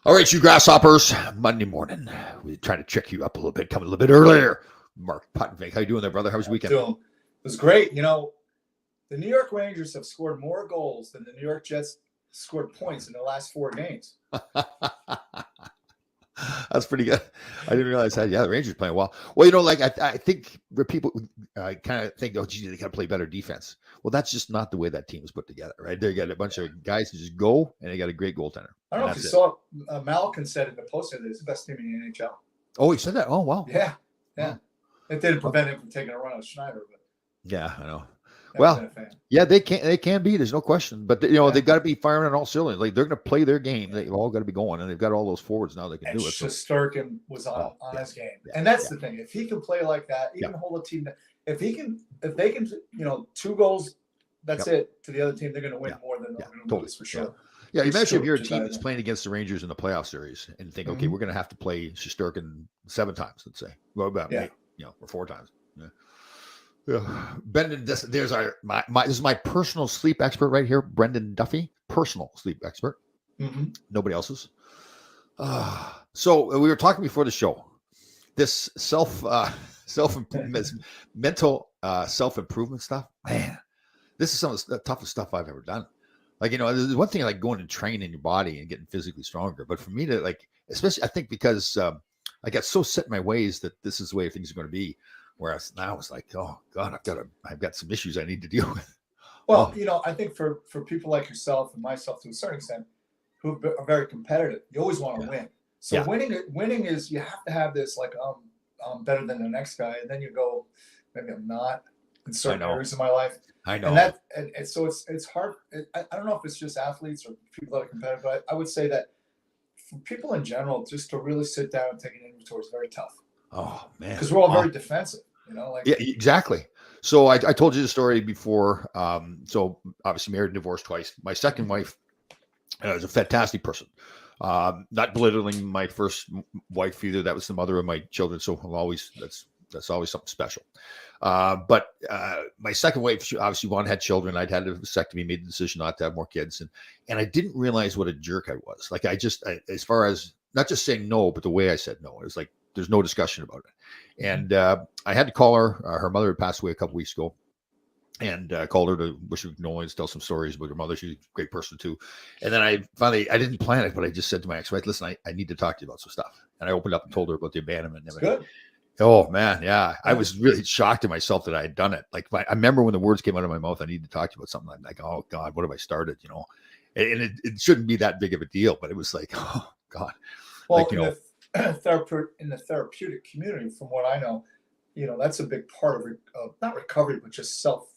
All right, you grasshoppers. Monday morning. We're trying to trick you up a little bit, coming a little bit earlier. Mark Puttenvink, how you doing there, brother? How was your weekend? It was great. The New York Rangers have scored more goals than the New York Jets scored points in the last 4 games. That's pretty good. I didn't realize that. Yeah, the Rangers playing well. Well, I think where people kind of think, oh, geez, they got to play better defense. Well, that's just not the way that team is put together, right? They got a bunch of guys who just go, and they got a great goaltender. I don't know if you saw Malkin said in the post that it's the best team in the NHL. Oh, he said that? Oh, wow. Yeah. It didn't prevent him from taking a run on Schneider, but yeah, I know. Well, yeah, they can be. There's no question. But they've got to be firing on all cylinders. Like they're going to play their game. They've all got to be going, and they've got all those forwards now that can do it. Shesterkin was on his game, and that's the thing. If he can play like that, even hold a team. If they can, 2 goals, that's it to the other team. They're going to win more than they're going to lose for sure. Yeah, imagine if you're a team that's playing against the Rangers in the playoff series and think, okay, we're going to have to play Shesterkin 7 times, let's say, well, about 8, or 4 times. Brendan, this is my personal sleep expert right here, Brendan Duffy, personal sleep expert. Nobody else's. So we were talking before the show. This mental self-improvement stuff. Man, this is some of the toughest stuff I've ever done. There's one thing like going and training your body and getting physically stronger, but for me to especially I think because I got so set in my ways that this is the way things are going to be. Whereas now it's like, oh God, I've got some issues I need to deal with. Well, I think for people like yourself and myself to a certain extent, who are very competitive, you always want to win. So winning is you have to have this I'm better than the next guy, and then you go, maybe I'm not in certain areas of my life. I know. And so it's hard. I don't know if it's just athletes or people that are competitive, but I would say that for people in general, just to really sit down and take an inventory is very tough. Oh man, because we're all very defensive, Yeah, exactly. So I told you the story before. So obviously married and divorced twice. My second wife is a fantastic person. Not belittling my first wife either. That was the mother of my children. So that's always something special. But my second wife, she obviously had children. I'd had a vasectomy, made the decision not to have more kids, and I didn't realize what a jerk I was. As far as not just saying no, but the way I said no, it was like. There's no discussion about it. And I had to call her. Her mother had passed away a couple weeks ago. And called her to wish her condolence, tell some stories about her mother. She's a great person too. And then I didn't plan it, but I just said to my ex-wife, listen, I need to talk to you about some stuff. And I opened up and told her about the abandonment and everything. Good. Oh man, yeah. I was really shocked at myself that I had done it. I remember when the words came out of my mouth, I need to talk to you about something. I'm like, oh God, what have I started? And it shouldn't be that big of a deal, but it was like, oh God. Well, in the therapeutic community, from what I know, that's a big part of not recovery, but just self.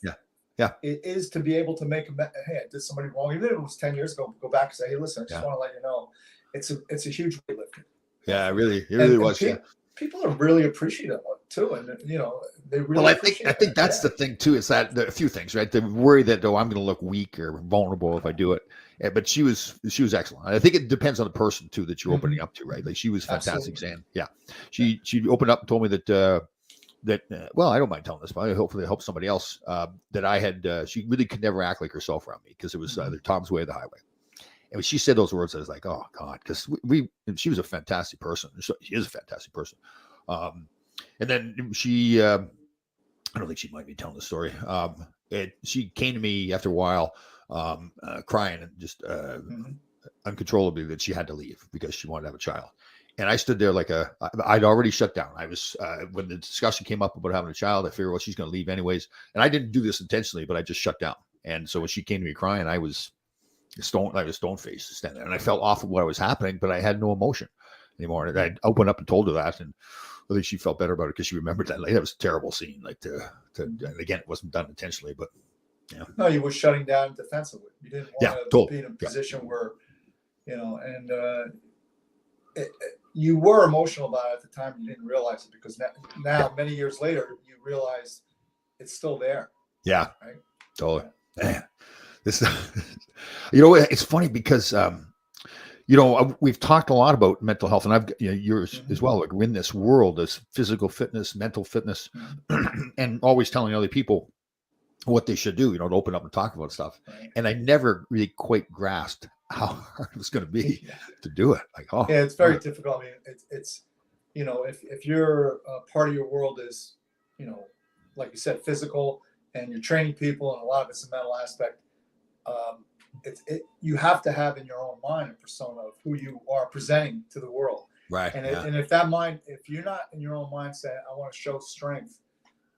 Yeah. It is to be able to make hey, I did somebody wrong, even if it was 10 years ago. Go back and say, hey, listen, I just want to let you know, it's a huge weightlifting. Yeah, it really was. People are really appreciative of it too, and they really. Well, I think that's the thing too. Is that a few things, right? The worry that I'm going to look weak or vulnerable if I do it. But she was excellent. I think it depends on the person too that you're opening up to, right? Like she was fantastic. Saying, she opened up and told me that well, I don't mind telling this, but hopefully it helps somebody else. That I had she really could never act like herself around me because it was either Tom's way or the highway. And when she said those words, I was like, oh God, because she was a fantastic person. She is a fantastic person. And then she, I don't think she might be telling the story. She came to me after a while, crying and just uncontrollably that she had to leave because she wanted to have a child. And I stood there I'd already shut down. I was, when the discussion came up about having a child, I figured, well, she's going to leave anyways. And I didn't do this intentionally, but I just shut down. And so when she came to me crying, I was stone faced standing there, and I felt awful what was happening, but I had no emotion anymore. And I opened up and told her that, and I think she felt better about it because she remembered that. That was a terrible scene. And again, it wasn't done intentionally, but yeah. No, you were shutting down defensively. You didn't want to be in a position where, and you were emotional about it at the time. You didn't realize it because now many years later, you realize it's still there. Yeah, right. Totally. Man. This, it's funny because, we've talked a lot about mental health, and I've yours as well. Like we're in this world, this physical fitness, mental fitness, and always telling other people what they should do, to open up and talk about stuff. Right. And I never really quite grasped how hard it was going to be to do it. Like, oh, yeah, it's very difficult. I mean, it's if you're part of your world is, like you said, physical, and you're training people, and a lot of it's a mental aspect. You have to have in your own mind a persona of who you are presenting to the world. right. And if you're not in your own mindset, I want to show strength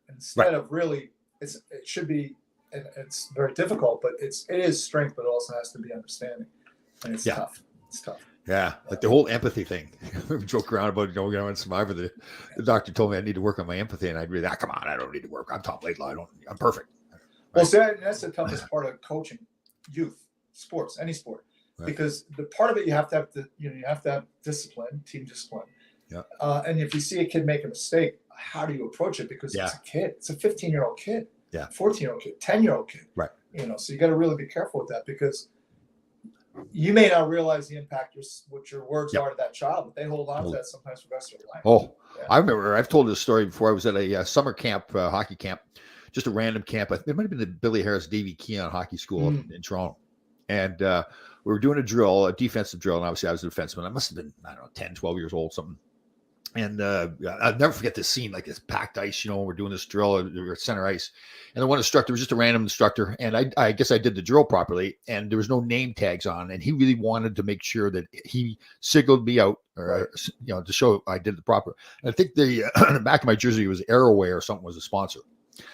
instead of really, it should be, and it's very difficult, but it is strength, but it also has to be understanding. And it's tough. It's tough. Yeah, like the whole empathy thing. We joke around about, on Survivor. The doctor told me I need to work on my empathy, and I'd be like, come on, I don't need to work. I'm top Laidlaw. I'm perfect. Right? Well, see, that's the toughest part of coaching youth sports, any sport, because the part of it you have to have you have to have discipline, team discipline. Yeah. And if you see a kid make a mistake, how do you approach it? Because it's a kid. It's a 15-year-old kid. Yeah. 14-year-old kid. 10-year-old kid. Right. So you got to really be careful with that, because you may not realize the impact what your words are to that child, but they hold on to that sometimes for the rest of their life. Oh, yeah. I remember I've told this story before. I was at a summer camp, hockey camp, just a random camp. It might have been the Billy Harris Davy Keon Hockey School in Toronto. And we were doing a defensive drill. And obviously I was a defenseman. I must have been, 10, 12 years old, something. And I'll never forget this scene, like this packed ice, when we're doing this drill, we're at center ice. And the one instructor was just a random instructor. And I guess I did the drill properly, and there was no name tags on. And he really wanted to make sure that he signaled me out, or, to show I did the proper. And I think the back of my jersey was Arrowway or something was a sponsor.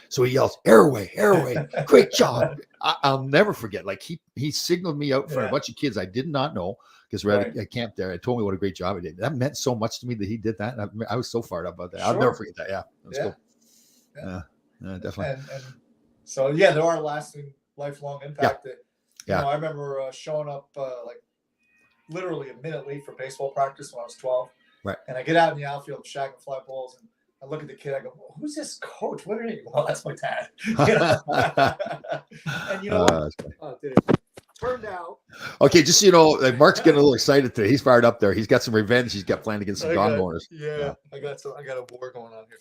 So he yells, Arrowway, great job. I'll never forget. Like he signaled me out for a bunch of kids I did not know, because we're at a camp there. And told me what a great job he did. That meant so much to me that he did that. And I was so fired up about that. Sure. I'll never forget that. Yeah. That was cool. Yeah, definitely. And so, there are lasting, lifelong impact. That, I remember showing up like literally a minute late for baseball practice when I was 12. Right. And I get out in the outfield shagging fly balls, and I look at the kid. I go, well, "Who's this coach? What are you?" Well, that's my dad. And what? Dude, turned out. Okay, just so you know, Mark's getting a little excited today. He's fired up there. He's got some revenge. He's got planned against some gong owners. Yeah, I got a war going on here.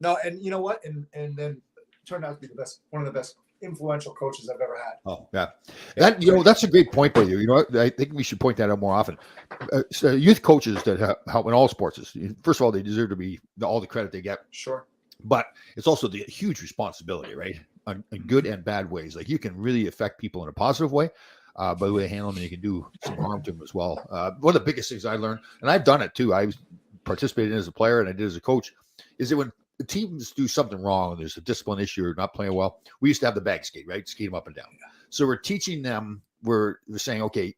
No, and you know what? And then turned out to be one of the best influential coaches I've ever had. Oh, yeah. That's a great point by you. I think we should point that out more often. So youth coaches that help in all sports, first of all, they deserve to be all the credit they get. Sure. But it's also the huge responsibility, right? In good and bad ways. Like, you can really affect people in a positive way by the way they handle them, and you can do some harm to them as well. One of the biggest things I learned, and I've done it too, I participated in as a player and I did as a coach, is that when the teams do something wrong, there's a discipline issue or not playing well, we used to have the bag skate, right? Skate them up and down. So we're teaching them, we're saying, okay,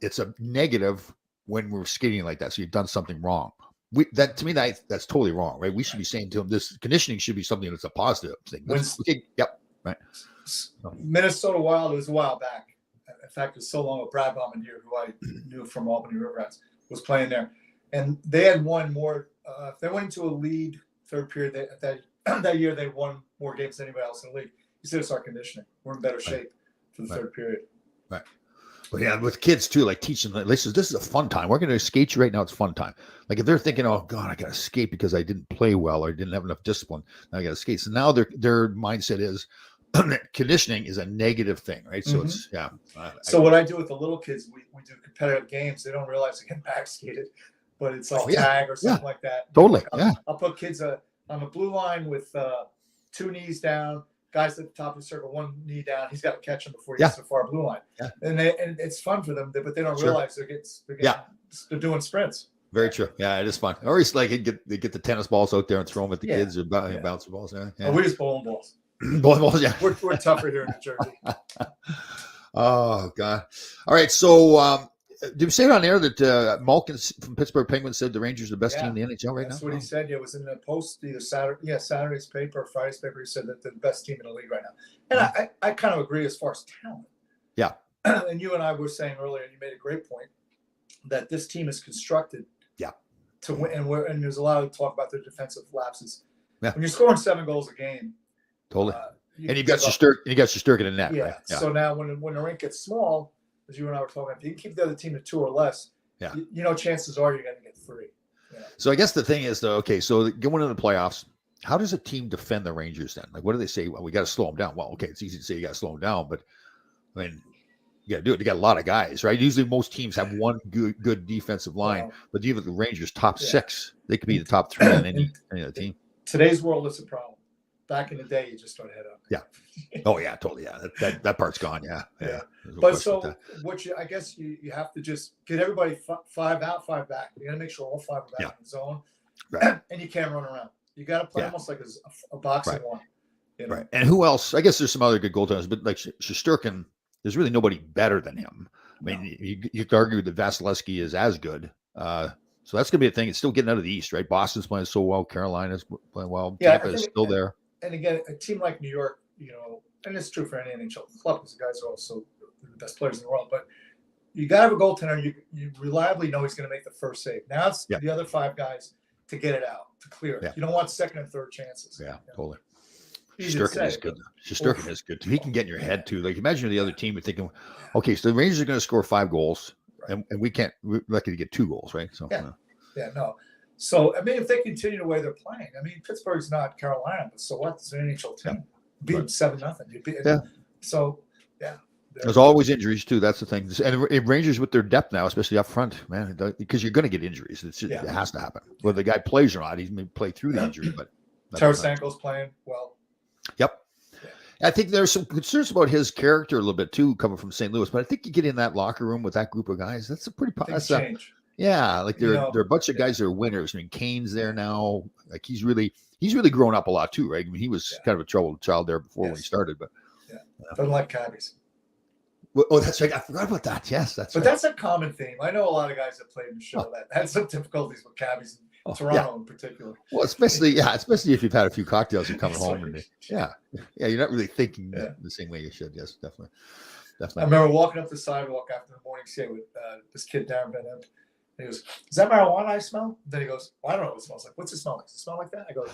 it's a negative when we're skating like that. So you've done something wrong. To me, that's totally wrong, right? We should be saying to them, this conditioning should be something that's a positive thing. Yep. Right. Minnesota Wild, it was a while back. In fact, it was so long ago, Brad Bombardier, who I knew from Albany River Rats, was playing there. And they had won more. If they went into a lead third period, that year they won more games than anybody else in the league. He said, it's our conditioning. We're in better shape for the third period. Right. But yeah, with kids too, like teaching them, this is a fun time. We're going to skate you right now. It's fun time. Like if they're thinking, oh God, I got to skate because I didn't play well or didn't have enough discipline, now I got to skate. So now their mindset is conditioning is a negative thing, right? So it's So what I do with the little kids, we do competitive games. They don't realize they get back skated, but it's like tag or something like that. Totally. I'll put kids on the blue line with 2 knees down. Guys at the top of the circle, 1 knee down. He's got to catch him before he gets to the far blue line. Yeah. And it's fun for them, but they don't realize they're doing sprints. Very true. Yeah, it is fun. Or it's like they get the tennis balls out there and throw them at the kids or bounce balls. Yeah. Oh, we just bowling balls. Bowling balls, yeah. We're tougher here in New Jersey. Oh God! All right, so did we say it on air that Malkin from Pittsburgh Penguins said the Rangers are the best team in the NHL right now? That's what he said. Yeah, it was in the Post either Saturday's paper or Friday's paper. He said that they're the best team in the league right now, and I kind of agree as far as talent. Yeah. And you and I were saying earlier, and you made a great point, that this team is constructed. To win, and there's a lot of talk about their defensive lapses. Yeah. When you're scoring 7 goals a game. Totally. And you've got Shesterkin in the net. Yeah. Right? Yeah. So now when the rink gets small, as you and I were talking about, if you can keep the other team to 2 or less, chances are you're going to get 3. Yeah. So I guess the thing is, though, okay, so going into the playoffs, how does a team defend the Rangers then? Like, what do they say? Well, we got to slow them down. Well, okay, it's easy to say you got to slow them down, but I mean, You got to do it. You got a lot of guys, right? Usually, most teams have one good defensive line, Well, but even the Rangers top yeah. 6, they could be the top 3 on any other team. Today's world, it's a problem. Back in the day, you just start head up. Yeah. Oh yeah, totally. Yeah, that part's gone. Yeah. Yeah. There's no But question about so what I guess you have to just get everybody 5 out, 5 back. You got to make sure all 5 are back Yeah. in the zone, Right. and you can't run around. You got to play Yeah. almost like a boxing Right. one. You that. know? Right. And who else? I guess there's some other good goaltenders, but like Shesterkin, there's really nobody better than him. I mean, you could argue that Vasilevsky is as good. So that's going to be a thing. It's still getting out of the East, right? Boston's playing so well. Carolina's playing well. Yeah, Tampa is still there. And again, a team like New York, and it's true for any NHL club because the guys are also the best players in the world. But you got to have a goaltender. You reliably know he's going to make the first save. Now it's the other 5 guys to get it out, to clear it. Yeah. You don't want second and third chances. Yeah, totally. Easy to Shesterkin is say, good. Shesterkin is good too. He can get in your head too. Like imagine the other team thinking, okay, so the Rangers are going to score 5 goals, and we're lucky to get 2 goals, right? So no. So, I mean, if they continue the way they're playing, I mean, Pittsburgh's not Carolina, but so what? It's an NHL team. Beat them 7-0. Yeah. So, yeah. There's always injuries too. That's the thing. And Rangers with their depth now, especially up front, man, because you're going to get injuries. It has to happen. Whether the guy plays or not, he's may play through the injury. But Tarasenko's playing well. Yep. Yeah. I think there's some concerns about his character a little bit too, coming from St. Louis. But I think you get in that locker room with that group of guys. That's a pretty change. Yeah, like they're a bunch of guys that are winners. I mean, Kane's there now. Like he's really grown up a lot too, right? I mean, he was kind of a troubled child there before when he started, but doesn't like cabbies. Well, oh, that's right. I forgot about that. Yes, that's. But that's a common theme. I know a lot of guys that played in the show that had some difficulties with cabbies in Toronto in particular. Well, especially if you've had a few cocktails and coming home and you're not really thinking the same way you should. Yes, definitely. I remember walking up the sidewalk after the morning skate with this kid Darren Van Emp. He goes, "Is that marijuana I smell?" Then he goes, "Well, I don't know what it smells like. What's it smell like? Does it smell like that?" I go,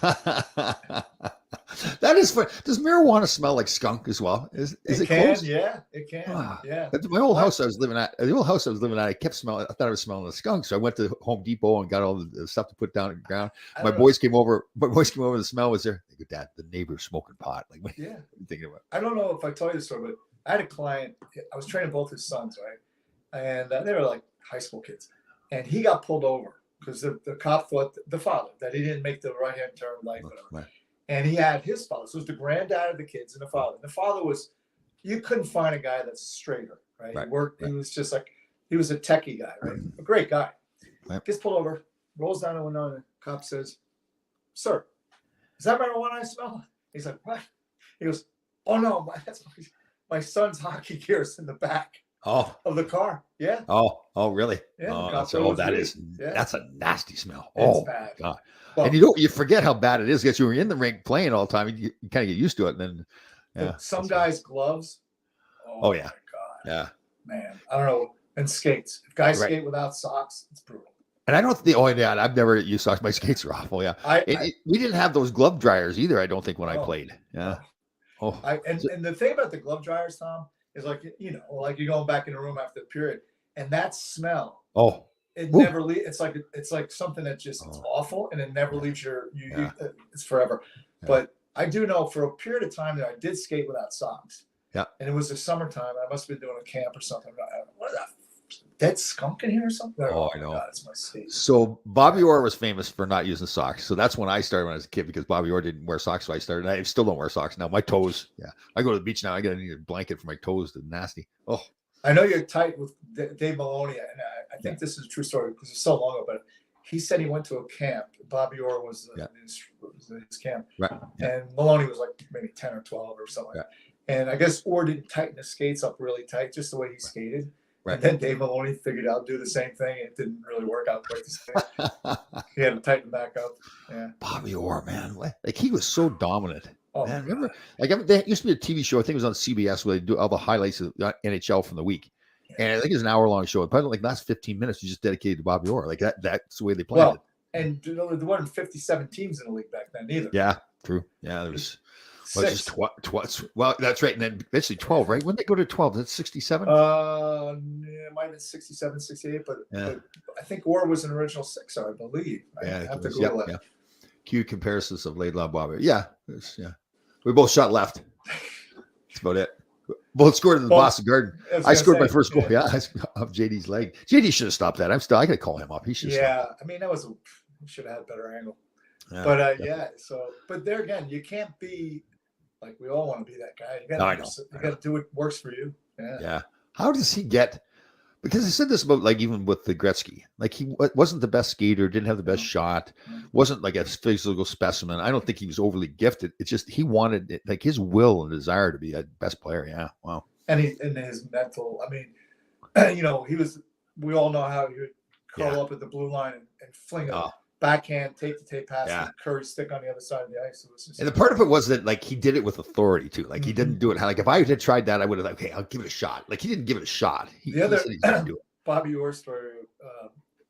"That is fun. Does marijuana smell like skunk as well? Is it close? Yeah, it can. Yeah. My old house I was living at, I kept smelling. I thought I was smelling the skunk, so I went to Home Depot and got all the stuff to put down on the ground. My boys came over. The smell was there. They go, "Dad, the neighbor's smoking pot." Like, what are you thinking about? I don't know if I told you the story, but I had a client. I was training both his sons, right, and they were like high school kids. And he got pulled over because the cop thought the father that he didn't make the right hand turn, like whatever. Right. And he had his father. So it was the granddad of the kids and the father. And the father you couldn't find a guy that's straighter, right? He worked. He was just like he was a techie guy, right? A great guy. Right. Gets pulled over, rolls down the window, and the cop says, "Sir, is that marijuana I smell?" He's like, "What?" He goes, "Oh no, that's my son's hockey gear is in the back." Of the car, yeah. Oh, really? Yeah. That's a nasty smell. It's bad. God. Well, and you forget how bad it is because you were in the rink playing all the time. You kind of get used to it, and then some guys' gloves. Oh yeah. My God. Yeah. Man, I don't know. And skates. If guys skate without socks, it's brutal. And I don't think. Oh yeah, I've never used socks. My skates are awful. Yeah. We didn't have those glove dryers either. I don't think when I played. Yeah. And the thing about the glove dryers, Tom, is like like you're going back in the room after the period, and that smell. It never leaves. It's like something that just it's awful, and it never leaves it's forever. Yeah. But I do know for a period of time that I did skate without socks. Yeah. And it was the summertime. I must have been doing a camp or something. What is that? Dead skunk in here or something? Oh, I know. God, it's my state. So Bobby Orr was famous for not using socks. So that's when I started when I was a kid because Bobby Orr didn't wear socks. So I started. I still don't wear socks now. My toes. Yeah. I go to the beach now. I need a blanket for my toes. They're nasty. Oh. I know you're tight with Dave Maloney, and I think this is a true story because it's so long ago. But he said he went to a camp. Bobby Orr was his camp, right? Yeah. And Maloney was like maybe 10 or 12 or something like that. And I guess Orr didn't tighten his skates up really tight, just the way he skated. Right. And then Dave Maloney figured out do the same thing. It didn't really work out quite the same. He had to tighten back up. Yeah. Bobby Orr, man, like he was so dominant. Oh, man, remember? There used to be a TV show. I think it was on CBS where they do all the highlights of the NHL from the week, and I think it's an hour-long show. Probably like last 15 minutes, you just dedicated to Bobby Orr. Like that's the way they played it. And there weren't 57 teams in the league back then either. Yeah, true. Yeah, there was. Well, that's right. And then eventually 12, right? When they go to 12, that's 67? It might have been 67, 68, but I think Orr was an original sixer, I believe. I have to Google it. Cue comparisons of Laidlaw Bobby. Yeah. We both shot left. That's about it. both scored in the Well, Boston Garden. I was I gonna scored my say, first goal. yeah. Yeah, off JD's leg. JD should have stopped that. I got to call him up. He should have stopped. Yeah, I mean that was he should have had a better angle. Yeah, But yeah. yeah, so but there again, you can't be like we all want to be that guy. You No, I got know. you got to do what works for you. Yeah. Yeah. How does he get? Because I said this about like even with the Gretzky, like he wasn't the best skater, didn't have the best shot, wasn't like a physical specimen. I don't think he was overly gifted. It's just he wanted it, like his will and desire to be a best player. Yeah. Wow. And his mental. I mean, you know, he was. We all know how he would curl up at the blue line and fling a Oh. backhand tape to tape pass Yeah. and Curry stick on the other side of the ice. It was just, And the part of it was that like he did it with authority too. Like he didn't do it. Like if I had tried that, I would have like, okay, I'll give it a shot. Like he didn't give it a shot. the other he said he's gonna do it. Bobby Orr story.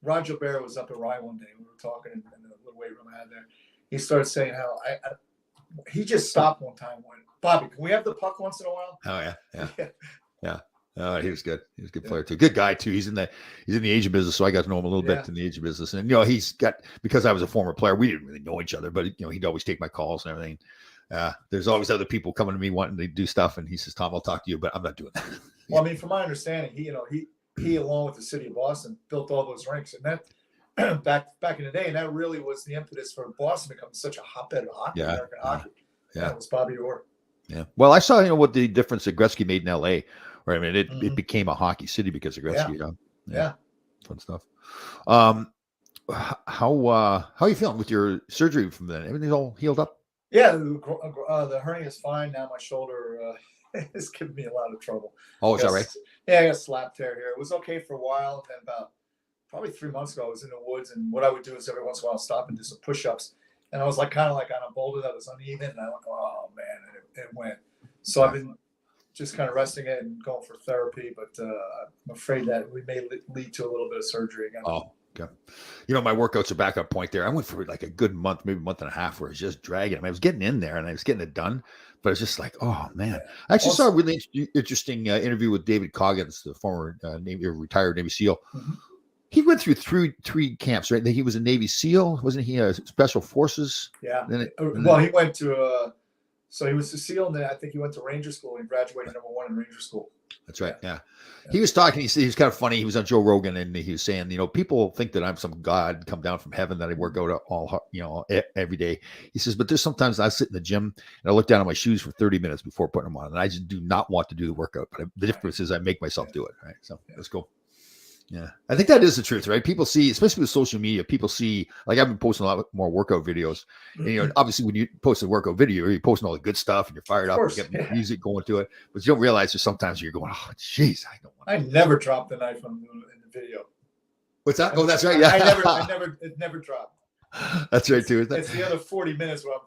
Roger Bear was up at Rye one day. We were talking in the little weight room I had there. He started saying how he just stopped one time. When Bobby, can we have the puck once in a while? Oh yeah, Yeah. yeah. He was good. He was a good player too. Good guy too. He's in the agent business, so I got to know him a little bit in the agent business. And you know, he's got because I was a former player. We didn't really know each other, but you know, he'd always take my calls and everything. There's always other people coming to me wanting to do stuff, and he says, "Tom, I'll talk to you, but I'm not doing that." Well, I mean, from my understanding, he along with the city of Boston built all those rinks, and that back in the day, and that really was the impetus for Boston becoming such a hotbed of hockey, American hockey. Yeah, that was Bobby Orr. Yeah. Well, I saw what the difference that Gretzky made in L.A. Right. I mean, it became a hockey city because of Gretzky. You know? Yeah. Fun stuff. How are you feeling with your surgery from then? Everything's all healed up? Yeah, the hernia is fine now. My shoulder is giving me a lot of trouble. Oh, is that right? Yeah, I got a slap tear here. It was okay for a while. And then about probably 3 months ago, I was in the woods, and what I would do is every once in a while stop and do some push-ups. And I was like kind of like on a boulder that was uneven, and I went, oh man, and it went. So I've been just kind of resting it and going for therapy, but I'm afraid that we may lead to a little bit of surgery again. Oh, okay. You know, my workouts are back on point there. I went for like a good month, maybe a month and a half, where it's just dragging. I mean, I was getting in there and I was getting it done, but it's just like, oh man. I actually saw a really interesting interview with David Coggins, the former retired Navy SEAL. He went through three camps, right? He was a Navy SEAL, wasn't he? Special Forces. Yeah. Well, he went to. So he was a SEAL, and then I think he went to Ranger School. And he graduated #1 in Ranger School. That's right. Yeah. He was talking. He was kind of funny. He was on Joe Rogan, and he was saying, you know, people think that I'm some god come down from heaven that I work out all, you know, every day. He says, but there's sometimes I sit in the gym and I look down at my shoes for 30 minutes before putting them on, and I just do not want to do the workout. But the difference is I make myself do it. Right. So that's cool. Yeah, I think that is the truth, right? People see, especially with social media, people see, like I've been posting a lot more workout videos. And, you know, obviously when you post a workout video, you're posting all the good stuff and you're fired up and get music going to it. But you don't realize that sometimes you're going, oh, geez, I don't want to. I never dropped the knife in the video. What's that? Oh, that's right. Yeah. It never dropped. That's right, too. It's the other 40 minutes where I'm,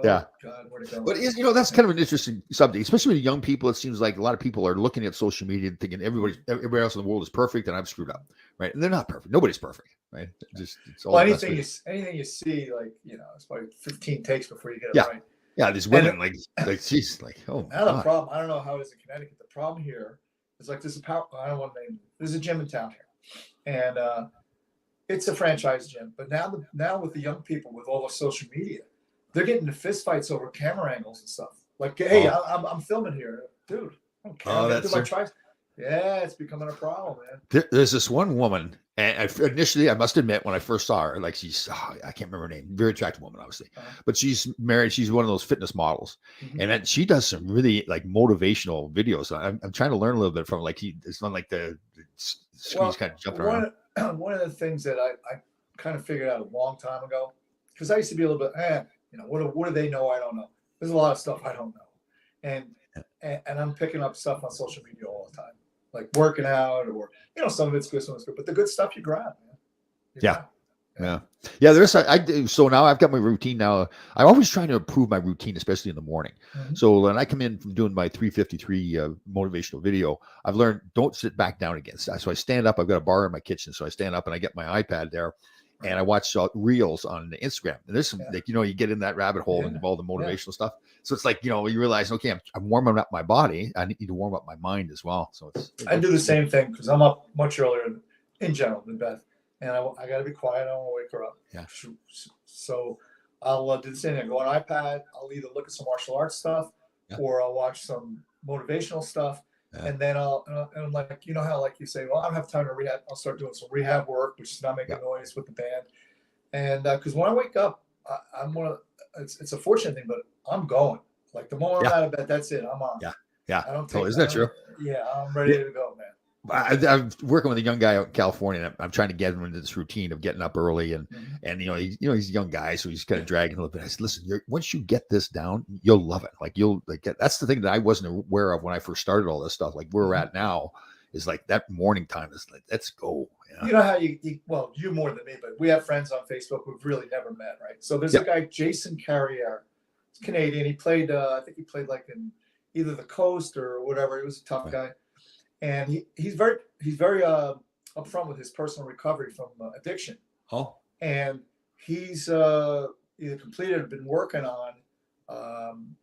God, where to go? But you know, that's kind of an interesting subject, especially with young people. It seems like a lot of people are looking at social media and thinking everybody else in the world is perfect and I'm screwed up, right? And they're not perfect. Nobody's perfect, right? It's all anything you see, like, you know, it's probably 15 takes before you get it right. Yeah, these women, like she's like, oh, now the problem, I don't know how it is in Connecticut. The problem here is like there's a gym in town here, and it's a franchise gym. But now with the young people, with all the social media, they're getting into fist fights over camera angles and stuff. Like, hey, I'm filming here, dude. I don't care. Yeah, it's becoming a problem, man. There's this one woman, and initially, I must admit, when I first saw her, like she's, I can't remember her name, very attractive woman, obviously, but she's married. She's one of those fitness models, and then she does some really like motivational videos. I'm trying to learn a little bit from like it's not like the screen's kind of jumping around. One of the things that I kind of figured out a long time ago, because I used to be a little bit, you know, what do they know? I don't know. There's a lot of stuff I don't know, and I'm picking up stuff on social media all the time, like working out, or you know, some of it's good, some of it's good, but the good stuff you grab, man. Yeah. There's I do. So now I've got my routine. Now I'm always trying to improve my routine, especially in the morning. So when I come in from doing my 353 motivational video, I've learned don't sit back down again. So I stand up. I've got a bar in my kitchen, so I stand up and I get my iPad there. And I watch reels on Instagram. And there's some, like, you know, you get in that rabbit hole and all the motivational stuff. So it's like, you know, you realize, okay, I'm warming up my body. I need to warm up my mind as well. So I do the same thing because I'm up much earlier in general than Beth. And I got to be quiet. I don't want to wake her up. Yeah. So I'll do the same thing. I go on iPad. I'll either look at some martial arts stuff or I'll watch some motivational stuff. And then and like, you know how, like you say, well, I don't have time to rehab. I'll start doing some rehab work, which is not making noise with the band. And because when I wake up, I'm one of, it's a fortunate thing, but I'm going. Like the moment I'm out of bed, that's it. I'm on. Yeah. I don't Oh, isn't that true? Yeah, I'm ready to go, man. I'm working with a young guy out in California, and I'm trying to get him into this routine of getting up early, and he's a young guy, so he's kind of dragging a little bit. I said, listen, once you get this down, you'll love it. Like that's the thing that I wasn't aware of when I first started all this stuff. Like where we're at now is like that morning time is like, let's go. You know how well, you more than me, but we have friends on Facebook who've really never met, right? So there's a guy, Jason Carrier, he's Canadian. He played, I think he played like in either the Coast or whatever. He was a tough guy. And he's very upfront with his personal recovery from addiction. Oh, and he's either completed or been working on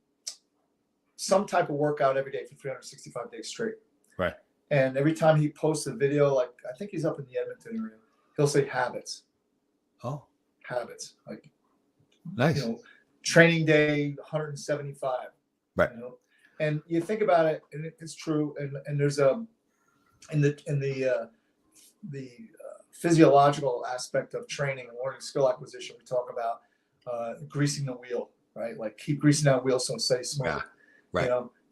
some type of workout every day for 365 days straight. Right. And every time he posts a video, like I think he's up in the Edmonton area, he'll say habits. Oh, habits, like nice. Training day 175. Right. And you think about it, and it's true. And there's in the physiological aspect of training and learning skill acquisition, we talk about greasing the wheel, right? Like keep greasing that wheel so it stays smooth. Yeah. Right.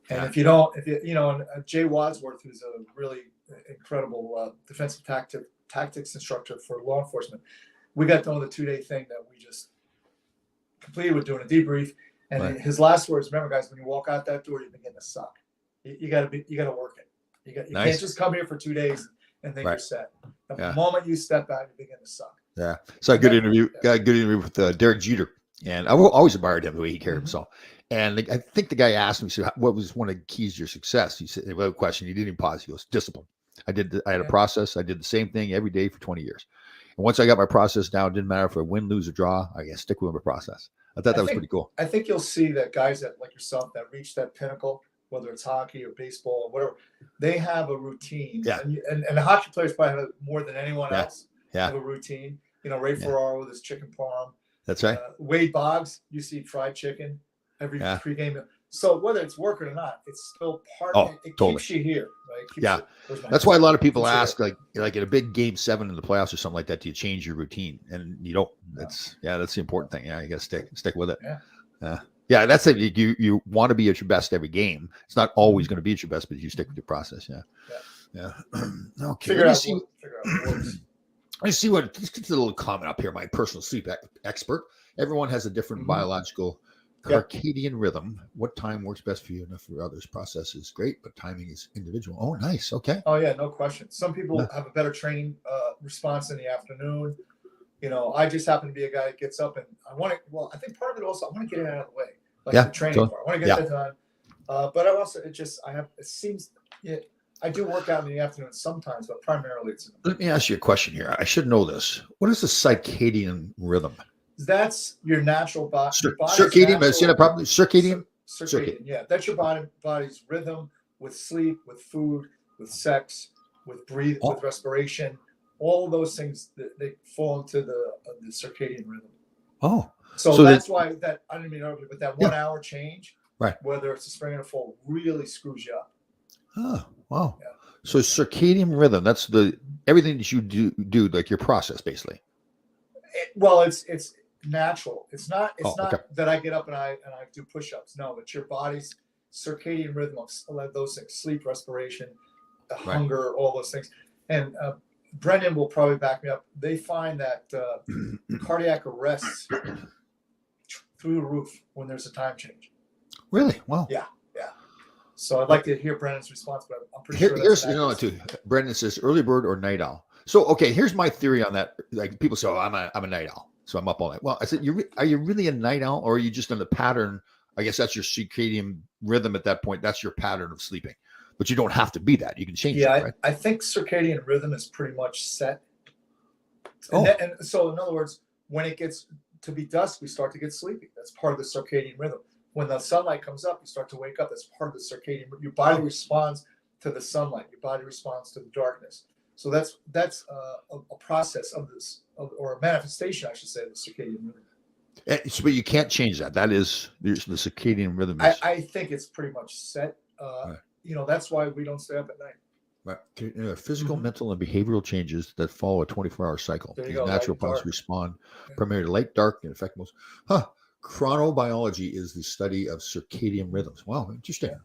And if you don't, and Jay Wadsworth, who's a really incredible defensive tactics instructor for law enforcement, we got done with a 2-day thing that we just completed with doing a debrief. And his last words, remember, guys, when you walk out that door, you're beginning to suck. You got to work it. You can't just come here for 2 days and think you're set. The moment you step out, you begin to suck. Yeah. So got a good interview with Derek Jeter, and I always admired him the way he carried himself. And I think the guy asked me, so what was one of the keys to your success? He said, without question, he didn't even pause. He goes, discipline. I had a process. I did the same thing every day for 20 years. And once I got my process down, it didn't matter if I win, lose, or draw. I got to stick with my process. I thought that was pretty cool. I think you'll see that guys that like yourself that reach that pinnacle, whether it's hockey or baseball or whatever, they have a routine. Yeah. And the hockey players probably have it more than anyone else. Yeah. Have a routine. Ray Ferraro with his chicken parm. That's right. Wade Boggs, you see fried chicken every pregame. So whether it's working or not, it's still part of it. It keeps you here, right? That's why a lot of people ask, like in a big game 7 in the playoffs or something like that, do you change your routine? And you don't. That's the important thing. Yeah, you got to stick with it. Yeah, that's it. You want to be at your best every game. It's not always going to be at your best, but you stick with your process. Yeah. Okay. Figure out what works. I see what. Let's get to the little comment up here. My personal sleep expert. Everyone has a different biological circadian rhythm. What time works best for you and for others? Process is great, but timing is individual. Oh, nice. Okay. Oh yeah, no question. Some people have a better training response in the afternoon. I just happen to be a guy that gets up and I want to. Well, I think part of it also I want to get it out of the way, like the training part. I want to get that done. But I also it seems. I do work out in the afternoon sometimes, but primarily it's. Let me ask you a question here. I should know this. What is the circadian rhythm? That's your natural body. Circadian. I see that properly. Circadian. Circadian. Yeah, that's your body's rhythm with sleep, with food, with sex, with breathe, with respiration. All of those things they fall into the circadian rhythm. Oh, so that's why that I didn't mean earlier, but that 1 hour change, whether it's a spring or a fall, really screws you up. Oh, wow. Yeah. So circadian rhythm, that's everything that you do like your process basically. It's natural. It's not that I get up and I do push-ups. No, it's your body's circadian rhythm of those things, sleep, respiration, the hunger, all those things. And Brendan will probably back me up. They find that cardiac arrests through the roof when there's a time change. Really? Wow. Yeah. So I'd like to hear Brendan's response, but I'm pretty sure that's too. Brendan says early bird or night owl. So, okay, here's my theory on that. Like people say, I'm a night owl, so I'm up all night. Well, I said, are you really a night owl, or are you just in the pattern? I guess that's your circadian rhythm at that point. That's your pattern of sleeping, but you don't have to be that. You can change it, right? I think circadian rhythm is pretty much set. And so, in other words, when it gets to be dusk, we start to get sleepy. That's part of the circadian rhythm. When the sunlight comes up, you start to wake up. That's part of the circadian. Your body responds to the sunlight. Your body responds to the darkness. So that's a process of this, or a manifestation, I should say, of the circadian rhythm. But you can't change that. That is the circadian rhythm. I think it's pretty much set. that's why we don't stay up at night. Right. Physical, Mhm. mental, and behavioral changes that follow a 24-hour cycle. There you These go, light and naturopaths dark. respond Yeah. primarily to light, dark, and affect most. Chronobiology is the study of circadian rhythms. Wow, interesting. Yeah.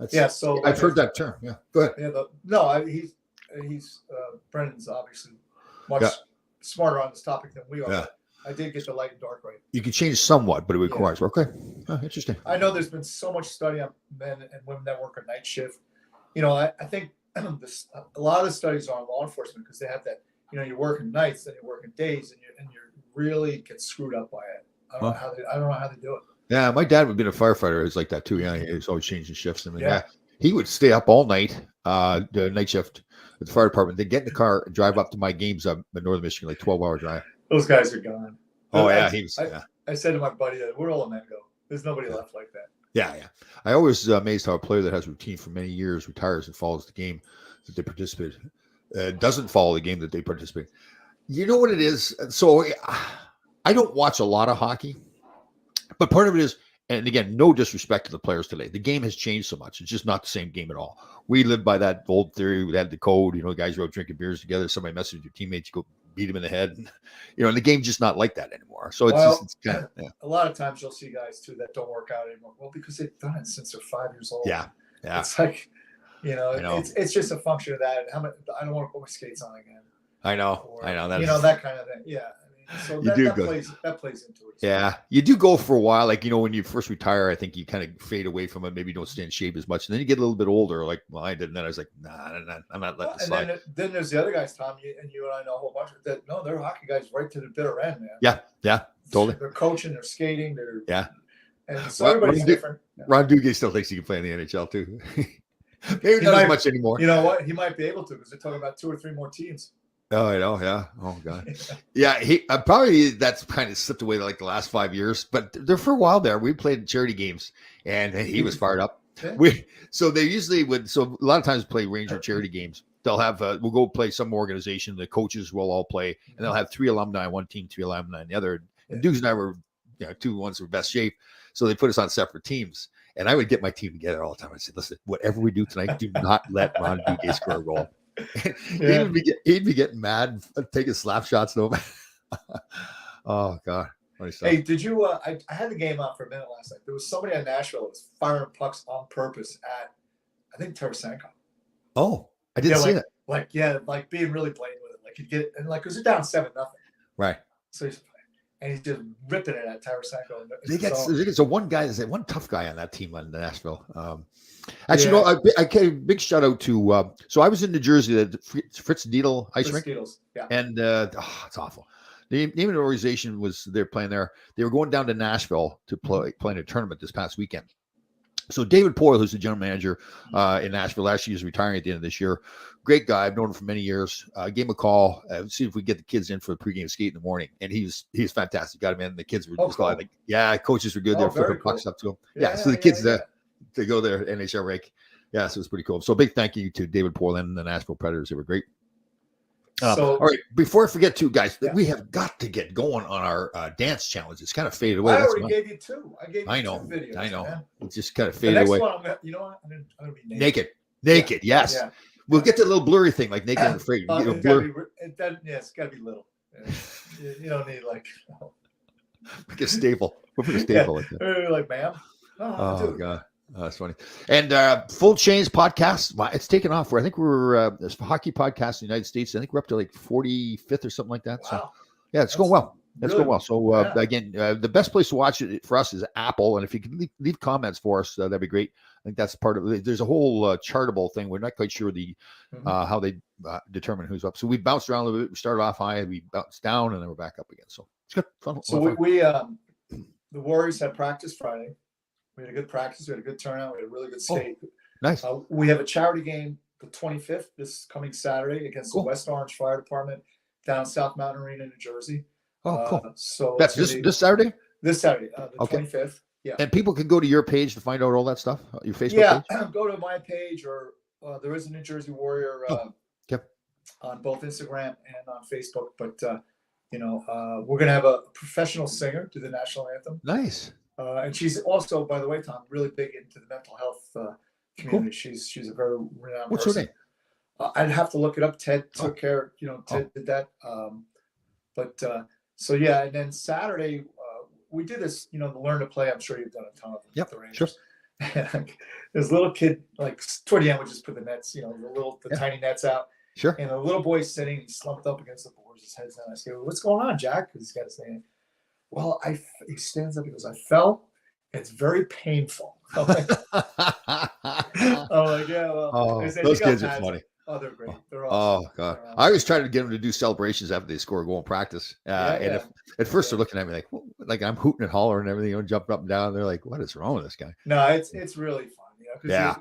That's, Yeah, so I've heard that term. Yeah, go ahead. Yeah, he's Brendan's obviously much Yeah. smarter on this topic than we are. Yeah. I did get the light and dark right. You can change somewhat, but it requires. Okay, interesting. I know there's been so much study on men and women that work a night shift. I think a lot of the studies are on law enforcement because they have that. You're working nights, then you're working days, and you really get screwed up by it. I don't know how they do it. Yeah, my dad would be a firefighter. It was like that too. Yeah, he was always changing shifts. I mean, Yeah. he would stay up all night, the night shift at the fire department. Then get in the car and drive up to my games up in northern Michigan, like 12-hour drive. Those guys are gone. Oh yeah, he was. I said to my buddy that where all the men go. There's nobody left like that. Yeah. I always amazed how a player that has routine for many years retires and follows the game that they participate, doesn't follow the game that they participate. You know what it is? So I don't watch a lot of hockey, but part of it is, and again, no disrespect to the players today. The game has changed so much. It's just not the same game at all. We lived by that old theory. We had the code, guys were out drinking beers together. Somebody messaged your teammates, you go beat him in the head. And the game's just not like that anymore. So it's kind of, a lot of times you'll see guys too that don't work out anymore. Well, because they've done it since they're 5 years old. Yeah. It's like, it's just a function of that. I don't want to put my skates on again. I know. That kind of thing. Yeah. So that plays into it. Yeah, you do go for a while. Like, when you first retire, I think you kind of fade away from it. Maybe you don't stay in shape as much. And then you get a little bit older. Like, well, I did. And then I was like, nah, I'm not letting this slide. Then there's the other guys, Tom, you and I know a whole bunch of that. No, they're hockey guys right to the bitter end, man. Yeah, totally. They're coaching, they're skating, and so Ron, everybody's different. Ron Duguay still thinks he can play in the NHL too. Maybe not as much anymore. You know what? He might be able to because they're talking about 2 or 3 more teams. Oh, I know. Yeah. Oh, God. Yeah. He probably that's kind of slipped away like the last 5 years, but there for a while there, we played charity games and he was fired up. Yeah. So they usually would. So a lot of times play Ranger charity games. They'll have, we'll go play some organization. The coaches will all play and they'll have 3 alumni on one team, 3 alumni on the other. And Dukes and I were, 2 ones were best shape. So they put us on separate teams. And I would get my team together all the time. I said, listen, whatever we do tonight, do not let Ron Duguay score a goal. He'd be getting mad, taking slap shots. No, oh God! Hey, did you? I had the game on for a minute last night. There was somebody in Nashville that was firing pucks on purpose at, I think, Tarasenko. Oh, I didn't see that. Like being really blatant with it. Like he'd get and because they're down 7-0. Right. So he's just ripping it at Tarasenko. There's one guy. There's one tough guy on that team on Nashville. Actually, I gave big shout out to. So I was in New Jersey at Fritz Dietl Ice Rink, and it's awful. The name of the organization was they're playing there. They were going down to Nashville to play in a tournament this past weekend. So David Poyle, who's the general manager in Nashville, actually is retiring at the end of this year. Great guy. I've known him for many years. Gave him a call. See if we get the kids in for a pregame skate in the morning. And he's fantastic. Got him in. The kids were just like, coaches were good. They were flipping pucks up to him. So the kids to go there NHL rank. Yeah, so it was pretty cool. So big thank you to David Poyle and the Nashville Predators. They were great. All right, before I forget too, guys, we have got to get going on our dance challenge. It's kind of faded away. I already gave you 2. I gave you 2 videos. I know. Man. It's just kind of faded away. The next one, you know what? I'm gonna be naked. Naked, yes. Yeah. We'll get the little blurry thing, like naked and afraid. It's got to be little. You don't need like a staple. We'll put a staple like that. Like, ma'am. Oh God. That's funny. And Full Chains podcast, it's taken off. I think we're this hockey podcast in the United States. I think we're up to like 45th or something like that. Wow. So it's going well. That's going well. So again, the best place to watch it for us is Apple. And if you can leave comments for us, that'd be great. I think that's part of it. There's a whole chartable thing. We're not quite sure how they determine who's up. So we bounced around a little bit. We started off high, we bounced down, and then we're back up again. So it's good. Fun. So we the Warriors had practice Friday. We had a good practice. We had a good turnout. We had a really good skate. Nice. We have a charity game the 25th, this coming Saturday, against the West Orange Fire Department down South Mountain Arena, New Jersey. Oh, cool. So that's this Saturday? This Saturday, the 25th. Yeah. And people can go to your page to find out all that stuff, your Facebook page? Go to my page, or there is a New Jersey Warrior on both Instagram and on Facebook. But, we're going to have a professional singer do the national anthem. Nice. And she's also, by the way, Tom, really big into the mental health community. She's a very renowned What's her person. name? I'd have to look it up. Ted Oh. took care, Ted did that. So yeah, and then Saturday we did this, the learn to play. I'm sure you've done a ton of them Yep, with the Rangers. sure. And this little kid, like toward the end, would just put the nets, the tiny nets out. Sure. And the little boy's sitting, he's slumped up against the boards, his head's down. I say, "What's going on, Jack?" Because he's got his name. Well, he stands up, he goes, "I fell. It's very painful." I'm like, yeah, well, Oh, they those got kids are pads. funny. Oh, they're great. They're Oh awesome. God! They're I awesome. always try to get them to do celebrations after they score a goal in practice. And if at first they're looking at me like I'm hooting and hollering and everything, jumping up and down. They're like, "What is wrong with this guy?" No, it's really fun, Yeah.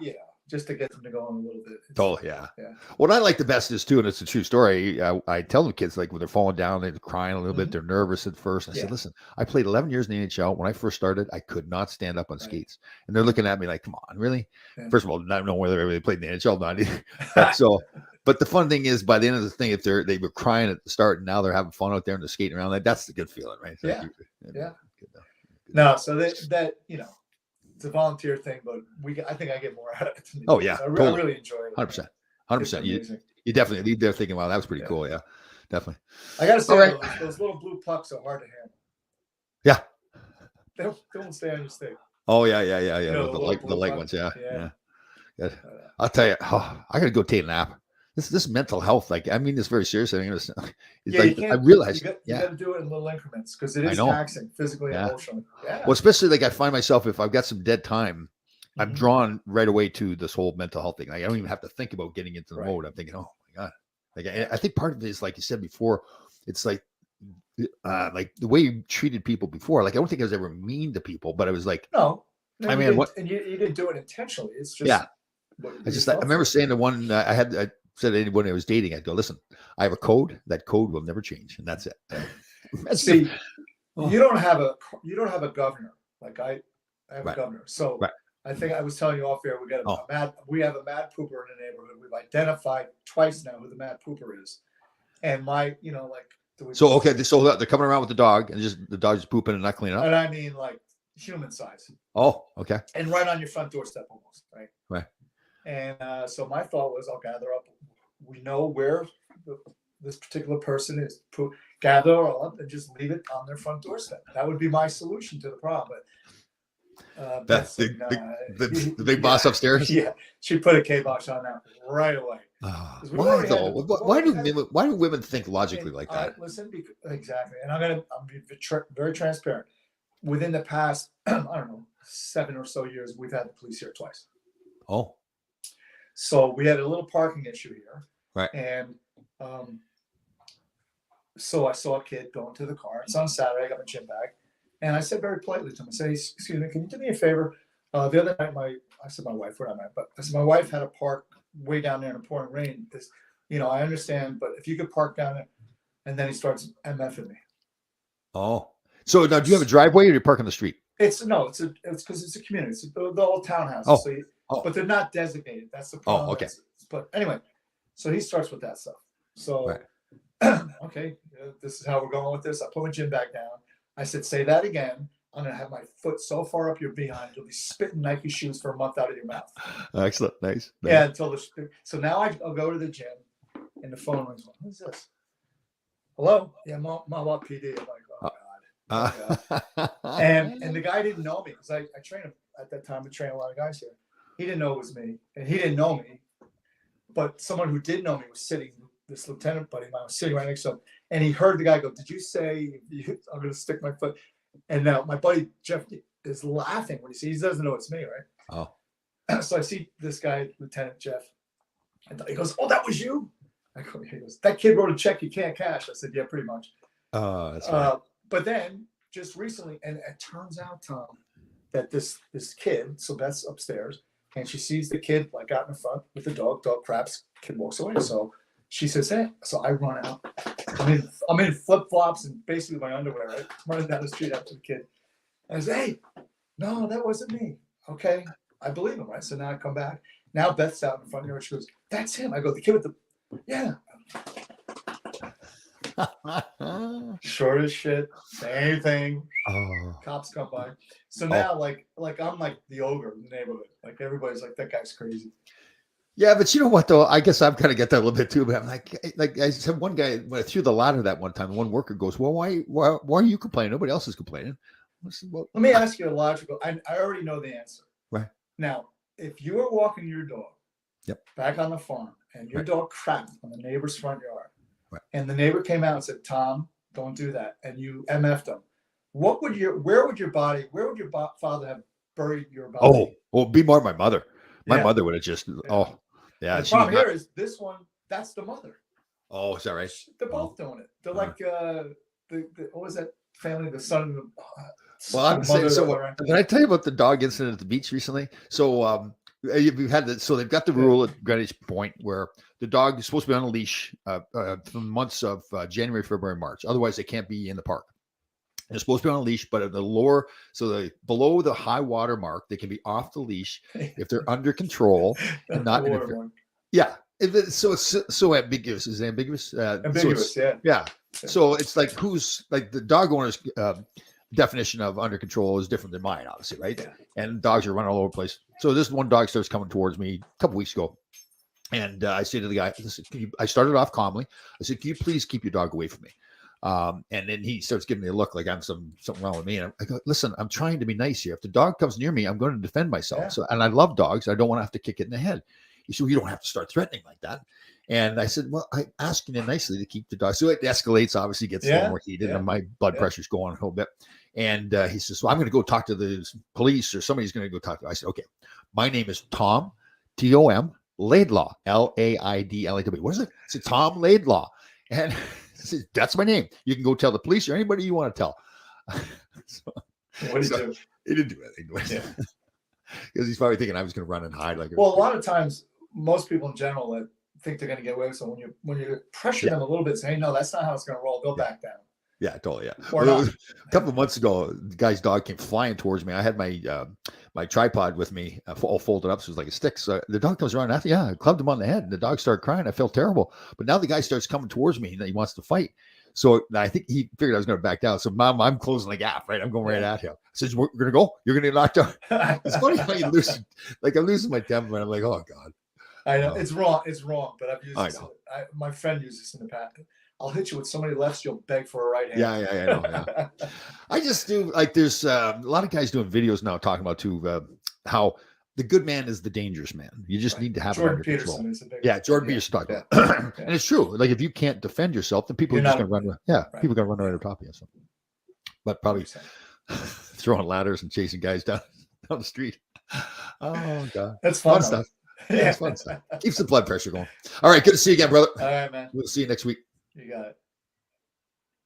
just to get them to go on a little bit. Totally, yeah. Yeah. What I like the best is too, and it's a true story. I tell the kids like when they're falling down, they're crying a little bit, they're nervous at first. I said, "Listen, I played 11 years in the NHL. When I first started, I could not stand up on skates, and they're looking at me like, "Come on, really?" Yeah. First of all, not know whether they really played in the NHL or not. But the fun thing is, by the end of the thing, if they were crying at the start and now they're having fun out there and they're skating around, that's the good feeling, right? So yeah. No, so that it's a volunteer thing, but I think I get more out of it. Oh yeah, I really enjoy it. 100%, 100%. You definitely they're thinking, wow, that was pretty cool. Yeah, definitely. I gotta say, those little blue pucks are hard to handle. Yeah, they won't stay on your stick. Oh yeah. The light ones. Yeah. I'll tell you, I gotta go take a nap. This mental health, I mean this very seriously. I realize you got to do it in little increments because it is taxing physically and emotionally. Yeah. Well, especially I find myself if I've got some dead time, I'm drawn right away to this whole mental health thing. I don't even have to think about getting into the mode. I'm thinking, oh my God. I think part of it is like you said before, it's like the way you treated people before. I don't think I was ever mean to people, but I was like, no. I mean, and you didn't do it intentionally. It's just I remember saying to one I said to anyone I was dating, I'd go, "Listen, I have a code. That code will never change, and that's it." See, you don't have a governor like I have a governor. So I think I was telling you off air, we have a mad pooper in the neighborhood. We've identified twice now who the mad pooper is, and so they're coming around with the dog, and the dog's pooping and not cleaning up. And I mean human size. Oh, okay. And right on your front doorstep, almost right. Right. And so my thought was, I'll gather up. We know where this particular person is. Gather all up and just leave it on their front doorstep. That would be my solution to the problem. But that's the big boss upstairs. Yeah, she put a kibosh on that right away. Why though? Why do women think logically like that? Listen, exactly. And I'm very transparent. Within the past, I don't know, 7 or so years, we've had the police here twice. Oh. So we had a little parking issue here. Right. And so I saw a kid going to the car. It's on Saturday. I got my gym bag. And I said very politely to him, I said, "Excuse me, can you do me a favor?" The other night, I said my wife, we're not married, but I said my wife had to park way down there in the pouring rain. I understand, but if you could park down there. And then he starts MFing me. Oh. So now do you have a driveway or do you park on the street? It's because it's a community. It's the old townhouses. Oh. But they're not designated. That's the problem. Oh, okay. But anyway, so he starts with that stuff. So, okay, this is how we're going with this. I put my gym bag down. I said, "Say that again. I'm going to have my foot so far up your behind, you'll be spitting Nike shoes for a month out of your mouth." Excellent. Nice. Yeah, so now I'll go to the gym and the phone rings. Who's this? Hello? Yeah, Mama PD. I'm like, oh, God. And the guy didn't know me because I trained him at that time. I trained a lot of guys here. He didn't know it was me, and he didn't know me. But someone who did know me was sitting. This lieutenant buddy of mine was sitting right next to him, and he heard the guy go, "Did you say I'm going to stick my foot?" And now my buddy Jeff is laughing when he doesn't know it's me, right? Oh. So I see this guy, Lieutenant Jeff. He goes, "Oh, that was you?" He goes, "That kid wrote a check you can't cash." I said, "Yeah, pretty much." That's right. But then just recently, and it turns out, Tom, that this kid, so Beth's upstairs, and she sees the kid out in the front with the dog craps, kid walks away. So she says, "Hey," so I run out. I'm in flip flops and basically my underwear, right? Running down the street after the kid. And I say, "Hey, no, that wasn't me." Okay, I believe him, right? So now I come back. Now Beth's out in front of her. She goes, "That's him." I go, "The kid with the," yeah. Short as shit. Same thing. Oh, Cops come by. So oh, now, like I'm like the ogre in the neighborhood. Like everybody's like, that guy's crazy. yeah, but you know what though? I guess I've kind of get that a little bit too. But I'm like I said, one guy when I threw the ladder that one time, one worker goes, "Well, why are you complaining? Nobody else is complaining." I said, well, Let me ask you a logical. I already know the answer. right, Now, if you were walking your dog yep, back on the farm and your right, dog crapped on the neighbor's front yard, right. and the neighbor came out and said, "Tom, don't do that," and you MF'd him, where would your father have buried your body? Oh, well, be more my mother. My Yeah. mother would have just. Yeah. Oh, yeah. The She was problem not. here is this one. That's the mother. Oh, is that right? They're Oh, both doing it. They're uh-huh. like the what was that family? The son and the Well, I'm the saying mother that so. were around. Did I tell you about the dog incident at the beach recently? So we've had the so they've got the Yeah. rule at Greenwich Point where the dog is supposed to be on a leash for the months of January, February, March. Otherwise, they can't be in the park. They're supposed to be on a leash, but at the lower, so below the high water mark, they can be off the leash if they're under control and not interfere. Yeah. So it's so ambiguous. Is it ambiguous? So Ambiguous, yeah. yeah. So it's like who's like the dog owner's definition of under control is different than mine, obviously, right? Yeah. And dogs are running all over the place. So this one dog starts coming towards me a couple weeks ago. And I say to the guy, listen, I started off calmly. I said, can you please keep your dog away from me? And then he starts giving me a look like I'm something wrong with me. And I go, listen, I'm trying to be nice here. If the dog comes near me, I'm going to defend myself. Yeah. So, and I love dogs. I don't want to have to kick it in the head. He said, well, you don't have to start threatening like that. And I said, well, I'm asking you nicely to keep the dog. So it escalates, obviously gets a little more heated and my blood pressure's going a little bit. And he says, well, I'm going to go talk to the police or somebody's going to go talk to. I said, okay, my name is Tom, Tom Laidlaw, Laidlaw. What is it? I said, Tom Laidlaw. And said, that's my name. You can go tell the police or anybody you want to tell. What did he do? He didn't do anything. Yeah. Because he's probably thinking I was going to run and hide. Well, a lot of times, most people in general think they're going to get away with it. So when you pressure them a little bit, say, hey, no, that's not how it's going to roll. They'll back down. Yeah, totally. Yeah. Or not. A couple of months ago, the guy's dog came flying towards me. I had my my tripod with me, all folded up, so it was like a stick. So the dog comes around after, I clubbed him on the head, and the dog started crying. I felt terrible. But now the guy starts coming towards me, and he wants to fight. So I think he figured I was going to back down. So Mom, I'm closing the gap, right? I'm going right at him. I said, we're going to go. You're going to get knocked out. It's funny how you lose. Like I'm losing my temper, and I'm like, oh God. I know it's wrong. It's wrong, but I've used I this. know. My friend used this in the past. I'll hit you with so many lefts, you'll beg for a right hand. Yeah, I know. Yeah. I just do like there's a lot of guys doing videos now talking about too how the good man is the dangerous man. You just need to have Jordan it under Peterson control. is a big Yeah, Jordan Peterson talked about it. And it's true. Like if you can't defend yourself, then people You're are just not- going to run. Yeah, right. people are going to run right on top of you. So. But probably throwing ladders and chasing guys down the street. Oh God, That's fun stuff. Yeah, it's fun stuff. Keeps the blood pressure going. All right, good to see you again, brother. All right, man. We'll see you next week. You got it.